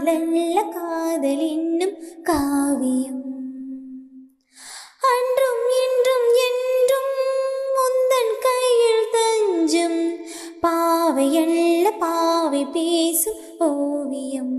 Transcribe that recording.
காதலல்ல காதல் என்னும் காவியம். அன்றும் இன்றும் என்றும் முந்தன் கையில் தஞ்சம், பாவையல்ல பாவை பேசும் ஓவியம்.